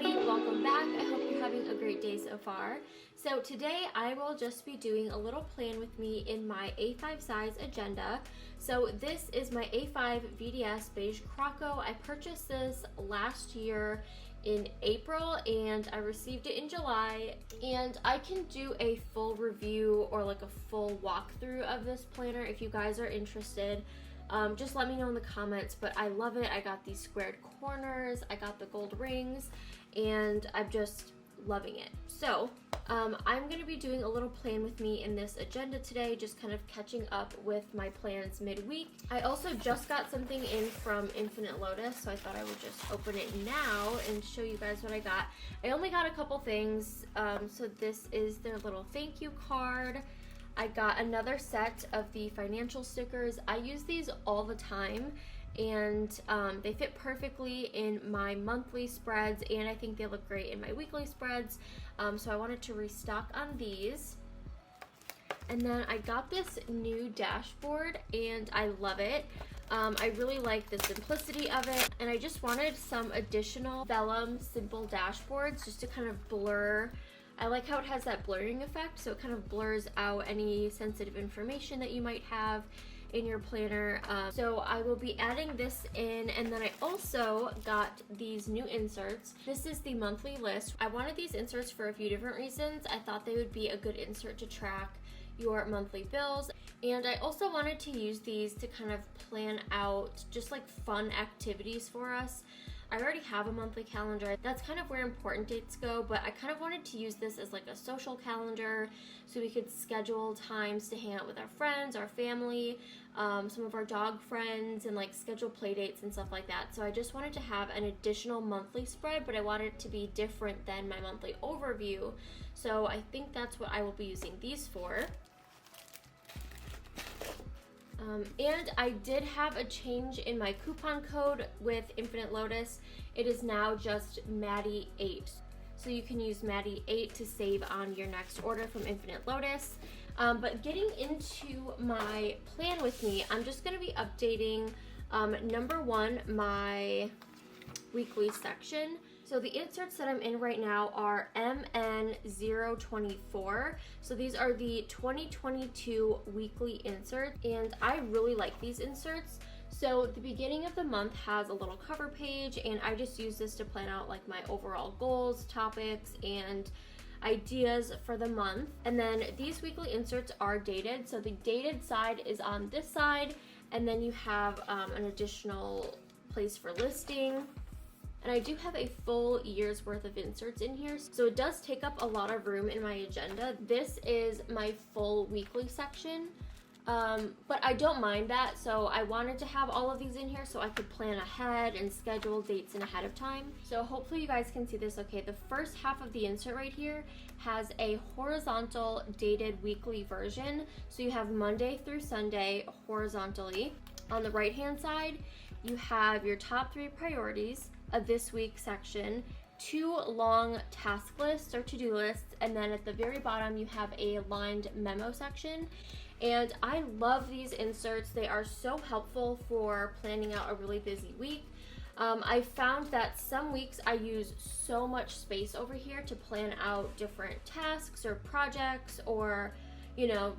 everybody, welcome back. I hope you're having a great day so far. So today I will just be doing a little plan with me in my A5 size agenda. So this is my A5 VDS Beige Croco. I purchased this last year in April and I received it in July, and I can do a full review or like a full walkthrough of this planner if you guys are interested. Just let me know in the comments, but I love it. I got these squared corners, I got the gold rings, and I'm just loving it. So I'm going to be doing a little plan with me in this agenda today, just kind of catching up with my plans midweek. I also just got something in from Infinite Lotus, so I thought I would just open it now and show you guys what I got. I only got a couple things, so this is their little thank you card. I got another set of the financial stickers. I use these all the time, and they fit perfectly in my monthly spreads, and I think they look great in my weekly spreads, so I wanted to restock on these. And then I got this new dashboard and I love it. I really like the simplicity of it, and I just wanted some additional vellum simple dashboards just to kind of blur. I like how it has that blurring effect, so it kind of blurs out any sensitive information that you might have in your planner. So I will be adding this in, and then I also got these new inserts. This is the monthly list. I wanted these inserts for a few different reasons. I thought they would be a good insert to track your monthly bills, and I also wanted to use these to kind of plan out just like fun activities for us. I already have a monthly calendar. That's kind of where important dates go, but I kind of wanted to use this as like a social calendar so we could schedule times to hang out with our friends, our family, some of our dog friends, and like schedule play dates and stuff like that. So I just wanted to have an additional monthly spread, but I wanted it to be different than my monthly overview. So I think that's what I will be using these for. And I did have a change in my coupon code with Infinite Lotus. It is now just Mady8. So you can use Mady8 to save on your next order from Infinite Lotus. But getting into my plan with me, I'm just going to be updating, number one, my weekly section. So the inserts that I'm in right now are MN024. So these are the 2022 weekly inserts, and I really like these inserts. So the beginning of the month has a little cover page, and I just use this to plan out like my overall goals, topics, and ideas for the month. And then these weekly inserts are dated. So the dated side is on this side, and then you have an additional place for listing. And I do have a full year's worth of inserts in here, so it does take up a lot of room in my agenda. This is my full weekly section, but I don't mind that. So I wanted to have all of these in here so I could plan ahead and schedule dates in ahead of time. So hopefully you guys can see this okay. The first half of the insert right here has a horizontal dated weekly version. So you have Monday through Sunday horizontally. On the right hand side, you have your top 3 priorities of this week section, 2 long task lists or to-do lists, and then at the very bottom you have a lined memo section. And I love these inserts. They are so helpful for planning out a really busy week. I found that some weeks I use so much space over here to plan out different tasks or projects, or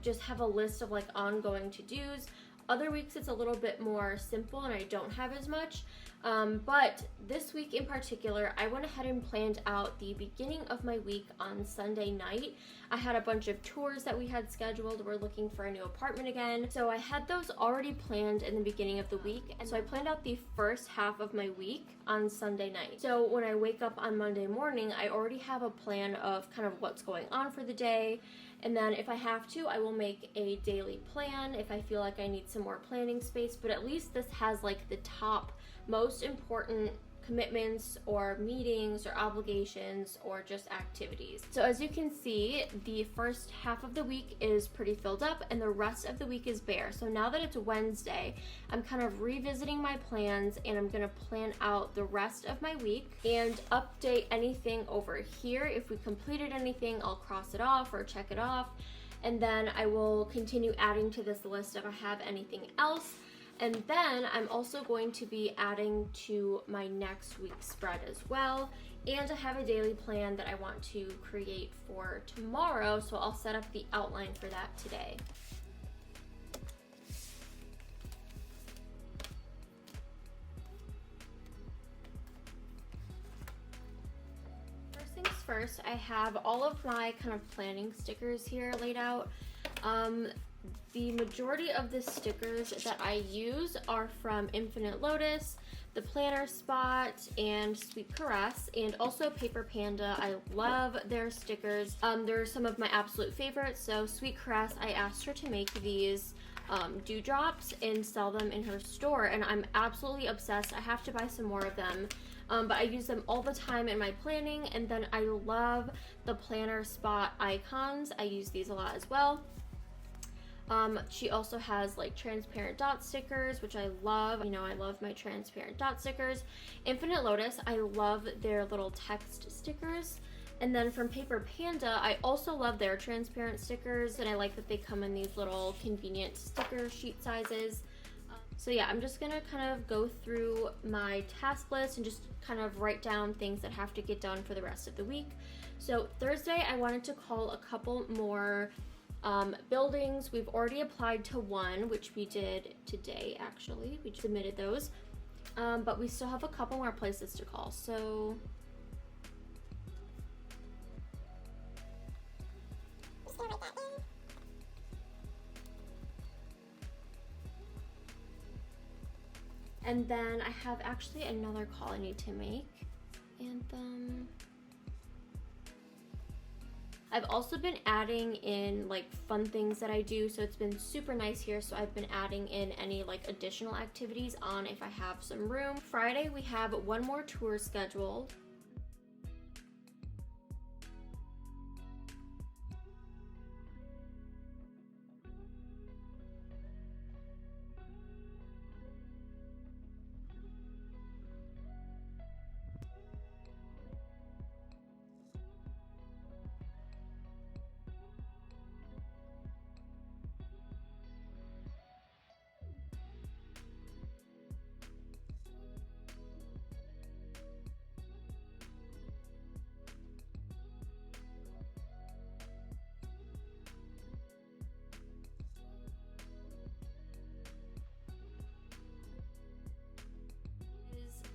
just have a list of like ongoing to-dos. Other weeks it's a little bit more simple and I don't have as much. But this week in particular, I went ahead and planned out the beginning of my week on Sunday night. I had a bunch of tours that we had scheduled. We're looking for a new apartment again. So I had those already planned in the beginning of the week. And so I planned out the first half of my week on Sunday night. So when I wake up on Monday morning, I already have a plan of kind of what's going on for the day. And then if I have to, I will make a daily plan if I feel like I need some more planning space. But at least this has like the top most important commitments or meetings or obligations or just activities. So as you can see, the first half of the week is pretty filled up and the rest of the week is bare. So now that it's Wednesday, I'm kind of revisiting my plans and I'm gonna plan out the rest of my week and update anything over here. If we completed anything, I'll cross it off or check it off. And then I will continue adding to this list if I have anything else. And then I'm also going to be adding to my next week's spread as well. And I have a daily plan that I want to create for tomorrow, so I'll set up the outline for that today. First things first, I have all of my kind of planning stickers here laid out. The majority of the stickers that I use are from Infinite Lotus, the Planner Spot, and Sweet Caress, and also Paper Panda. I love their stickers. They're some of my absolute favorites. So Sweet Caress, I asked her to make these dewdrops and sell them in her store, and I'm absolutely obsessed. I have to buy some more of them. But I use them all the time in my planning. And then I love the Planner Spot icons. I use these a lot as well. She also has like transparent dot stickers, which I love. You know, I love my transparent dot stickers. Infinite Lotus, I love their little text stickers. And then from Paper Panda, I also love their transparent stickers, and I like that they come in these little convenient sticker sheet sizes. So yeah, I'm just gonna kind of go through my task list and just kind of write down things that have to get done for the rest of the week. So Thursday, I wanted to call a couple more buildings. We've already applied to one, which we did today actually. We submitted those, but we still have a couple more places to call. So and then I have actually another call I need to make, and I've also been adding in like fun things that I do, so it's been super nice here. So I've been adding in any like additional activities on if I have some room. Friday we have one more tour scheduled.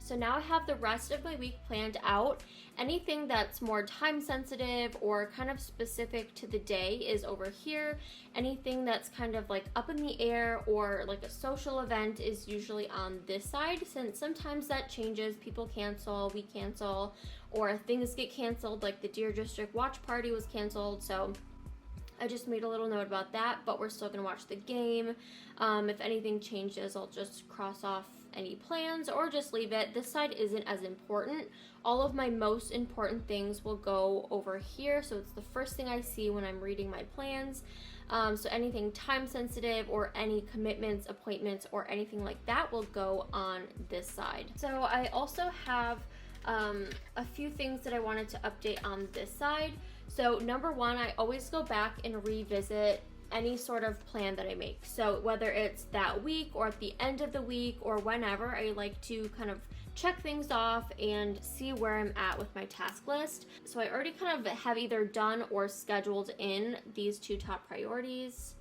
So now I have the rest of my week planned out. Anything that's more time sensitive or kind of specific to the day is over here. Anything that's kind of like up in the air or like a social event is usually on this side, since sometimes that changes. People cancel, we cancel, or things get canceled, like the Deer District watch party was canceled. So I just made a little note about that, but we're still gonna watch the game. If anything changes, I'll just cross off any plans or just leave it. This side isn't as important. All of my most important things will go over here, so it's the first thing I see when I'm reading my plans. So anything time sensitive or any commitments, appointments, or anything like that will go on this side. So I also have a few things that I wanted to update on this side. So number one, I always go back and revisit any sort of plan that I make. So whether it's that week or at the end of the week or whenever, I like to kind of check things off and see where I'm at with my task list. So I already kind of have either done or scheduled in these two top priorities.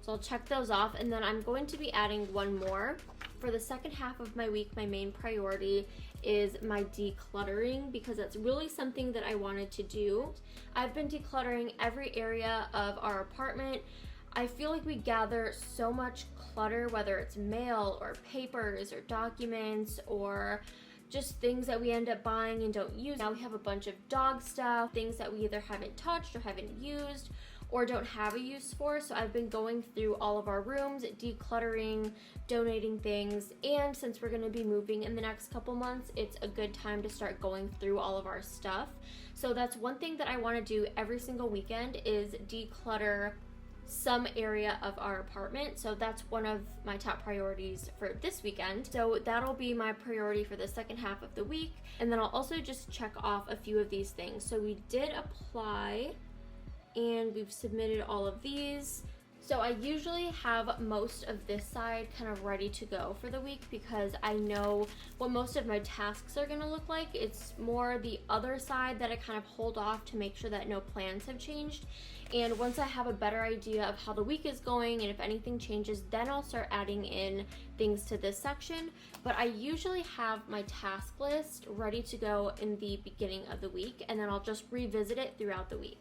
So I'll check those off, and then I'm going to be adding one more. For the second half of my week, my main priority is my decluttering, because that's really something that I wanted to do. I've been decluttering every area of our apartment. I feel like we gather so much clutter, whether it's mail or papers or documents or just things that we end up buying and don't use. Now we have a bunch of dog stuff, things that we either haven't touched or haven't used or don't have a use for. So I've been going through all of our rooms, decluttering, donating things, and since we're gonna be moving in the next couple months, it's a good time to start going through all of our stuff. So that's one thing that I wanna do every single weekend, is declutter some area of our apartment. So that's one of my top priorities for this weekend. So that'll be my priority for the second half of the week. And then I'll also just check off a few of these things. So we did apply and we've submitted all of these. So I usually have most of this side kind of ready to go for the week because I know what most of my tasks are going to look like. It's more the other side that I kind of hold off to make sure that no plans have changed. And once I have a better idea of how the week is going and if anything changes, then I'll start adding in things to this section. But I usually have my task list ready to go in the beginning of the week, and then I'll just revisit it throughout the week.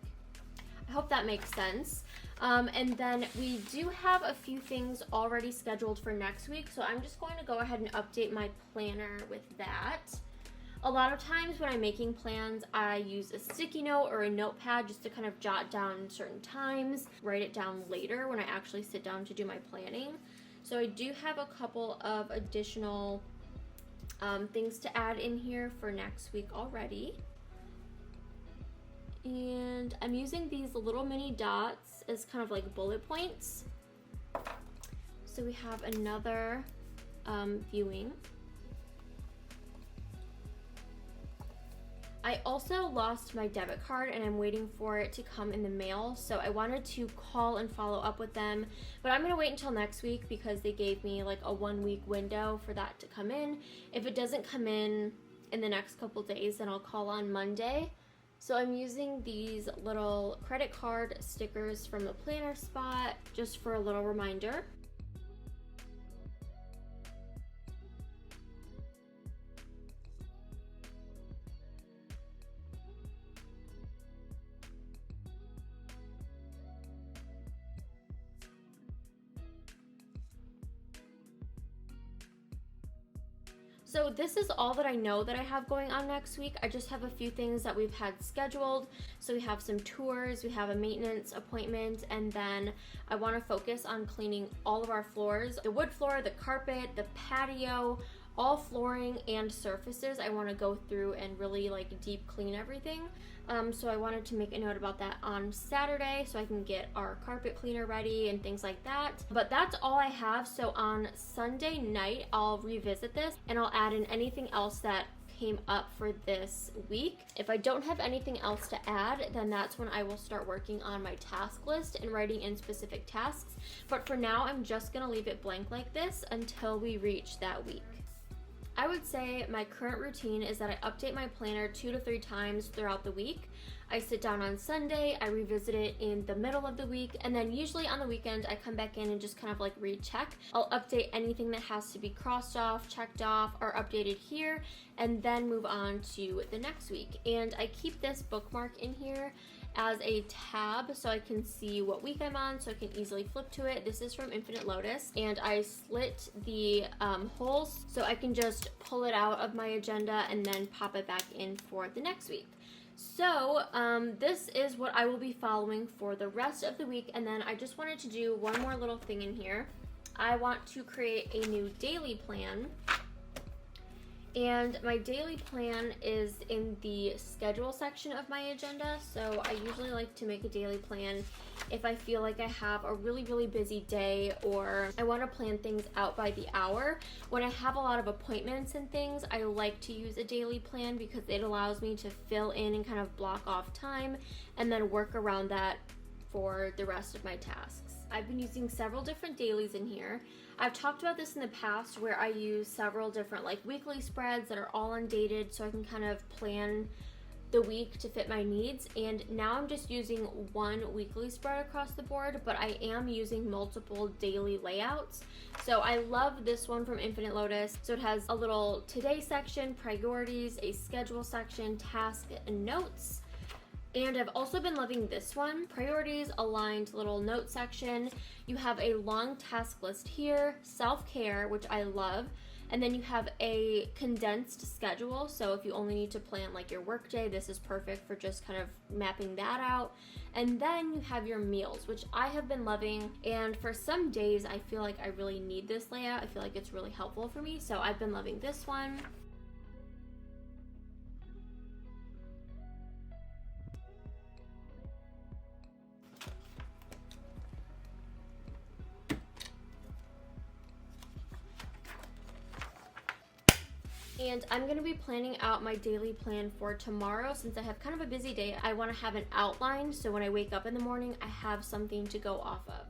I hope that makes sense. And then we do have a few things already scheduled for next week, so I'm just going to go ahead and update my planner with that. A lot of times when I'm making plans, I use a sticky note or a notepad just to kind of jot down certain times, write it down later when I actually sit down to do my planning. So I do have a couple of additional things to add in here for next week already. And I'm using these little mini dots as kind of like bullet points. So we have another viewing. I also lost my debit card and I'm waiting for it to come in the mail, so I wanted to call and follow up with them, but I'm gonna wait until next week because they gave me like a 1 week window for that to come in. If it doesn't come in the next couple days, then I'll call on Monday. So I'm using these little credit card stickers from the planner spot just for a little reminder. So this is all that I know that I have going on next week. I just have a few things that we've had scheduled. So we have some tours, we have a maintenance appointment, and then I want to focus on cleaning all of our floors. The wood floor, the carpet, the patio, all flooring and surfaces. I want to go through and really like deep clean everything. So I wanted to make a note about that on Saturday so I can get our carpet cleaner ready and things like that. But that's all I have. So on Sunday night, I'll revisit this and I'll add in anything else that came up for this week. If I don't have anything else to add, then that's when I will start working on my task list and writing in specific tasks. But for now, I'm just gonna leave it blank like this until we reach that week. I would say my current routine is that I update my planner 2 to 3 times throughout the week. I sit down on Sunday, I revisit it in the middle of the week, and then usually on the weekend I come back in and just kind of like recheck. I'll update anything that has to be crossed off, checked off, or updated here, and then move on to the next week. And I keep this bookmark in here as a tab so I can see what week I'm on, so I can easily flip to it. This is from Infinite Lotus, and I slit the holes so I can just pull it out of my agenda and then pop it back in for the next week. So this is what I will be following for the rest of the week, and then I just wanted to do one more little thing in here. I want to create a new daily plan. And my daily plan is in the schedule section of my agenda. So I usually like to make a daily plan if I feel like I have a really, really busy day or I want to plan things out by the hour. When I have a lot of appointments and things, I like to use a daily plan because it allows me to fill in and kind of block off time and then work around that for the rest of my tasks. I've been using several different dailies in here. I've talked about this in the past where I use several different like weekly spreads that are all undated so I can kind of plan the week to fit my needs. And now I'm just using one weekly spread across the board, but I am using multiple daily layouts. So I love this one from Infinite Lotus. So it has a little today section, priorities, a schedule section, task, and notes. And I've also been loving this one, priorities, aligned little note section. You have a long task list here, self-care, which I love. And then you have a condensed schedule. So if you only need to plan like your work day, this is perfect for just kind of mapping that out. And then you have your meals, which I have been loving. And for some days, I feel like I really need this layout. I feel like it's really helpful for me. So I've been loving this one. And I'm going to be planning out my daily plan for tomorrow. Since I have kind of a busy day, I want to have an outline so when I wake up in the morning, I have something to go off of.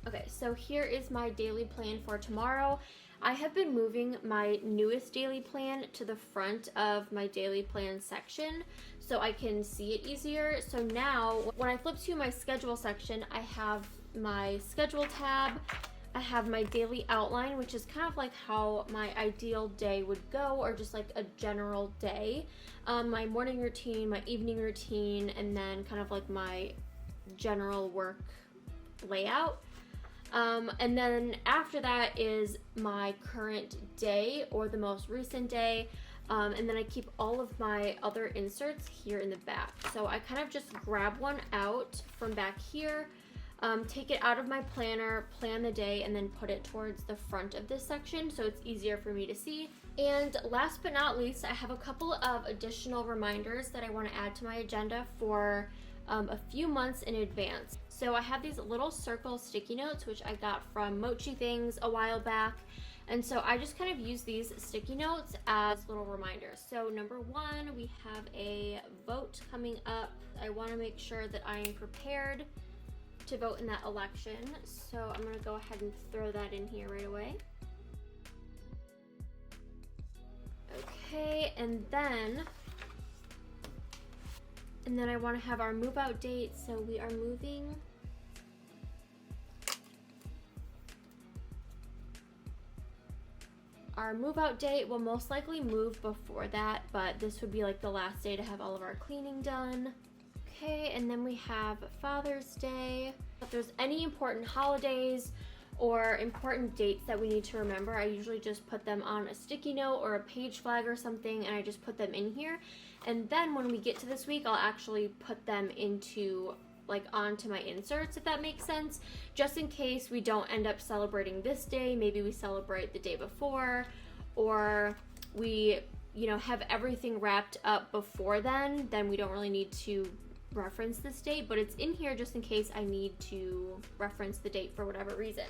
Okay, so here is my daily plan for tomorrow. I have been moving my newest daily plan to the front of my daily plan section so I can see it easier. So now when I flip to my schedule section, I have my schedule tab, I have my daily outline, which is kind of like how my ideal day would go, or just like a general day. My morning routine, my evening routine, and then kind of like my general work layout. And then after that is my current day or the most recent day. And then I keep all of my other inserts here in the back. So I kind of just grab one out from back here, take it out of my planner, plan the day, and then put it towards the front of this section so it's easier for me to see. And last but not least, I have a couple of additional reminders that I want to add to my agenda for a few months in advance. So I have these little circle sticky notes, which I got from Mochi Things a while back. And so I just kind of use these sticky notes as little reminders. So number one, we have a vote coming up. I want to make sure that I am prepared to vote in that election. So I'm going to go ahead and throw that in here right away. Okay, and then I want to have our move out date. So we are moving our move out date. Will most likely move before that, but this would be like the last day to have all of our cleaning done. Okay, and then we have Father's Day. If there's any important holidays or important dates that we need to remember, I usually just put them on a sticky note or a page flag or something, and I just put them in here. And then when we get to this week, I'll actually put them into onto my inserts, if that makes sense, just in case we don't end up celebrating this day. Maybe we celebrate the day before, or we have everything wrapped up before then we don't really need to reference this date, but it's in here just in case I need to reference the date for whatever reason.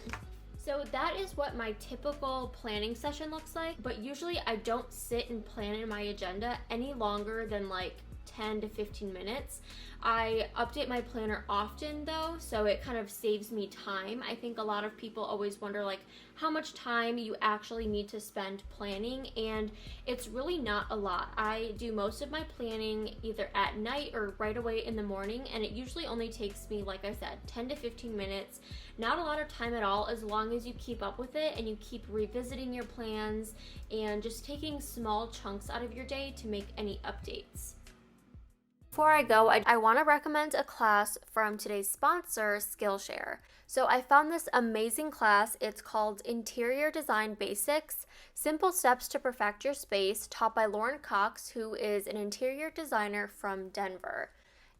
So that is what my typical planning session looks like, but usually I don't sit and plan in my agenda any longer than 10 to 15 minutes. I update my planner often though, so it kind of saves me time. I think a lot of people always wonder how much time you actually need to spend planning, and it's really not a lot. I do most of my planning either at night or right away in the morning, and it usually only takes me, like I said, 10 to 15 minutes. Not a lot of time at all, as long as you keep up with it and you keep revisiting your plans and just taking small chunks out of your day to make any updates. Before I go, I want to recommend a class from today's sponsor, Skillshare. So I found this amazing class. It's called Interior Design Basics, Simple Steps to Perfect Your Space, taught by Lauren Cox, who is an interior designer from Denver.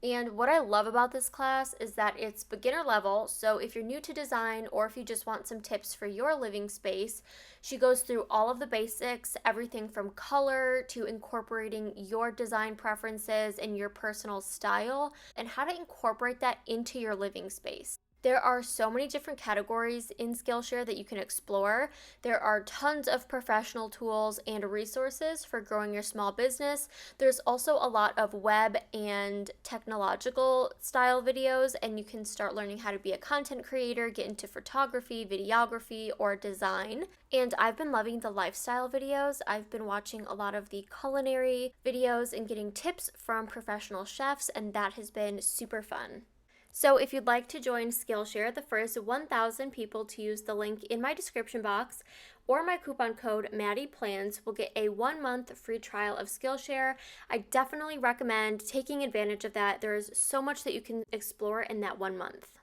And what I love about this class is that it's beginner level, so if you're new to design or if you just want some tips for your living space, she goes through all of the basics, everything from color to incorporating your design preferences and your personal style, and how to incorporate that into your living space. There are so many different categories in Skillshare that you can explore. There are tons of professional tools and resources for growing your small business. There's also a lot of web and technological style videos, and you can start learning how to be a content creator, get into photography, videography, or design. And I've been loving the lifestyle videos. I've been watching a lot of the culinary videos and getting tips from professional chefs, and that has been super fun. So if you'd like to join Skillshare, the first 1,000 people to use the link in my description box or my coupon code MadyPlans will get a 1-month free trial of Skillshare. I definitely recommend taking advantage of that. There's so much that you can explore in that 1 month.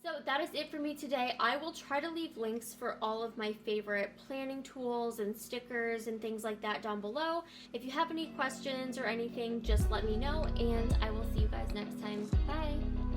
So that is it for me today. I will try to leave links for all of my favorite planning tools and stickers and things like that down below. If you have any questions or anything, just let me know, and I will see you guys next time. Bye!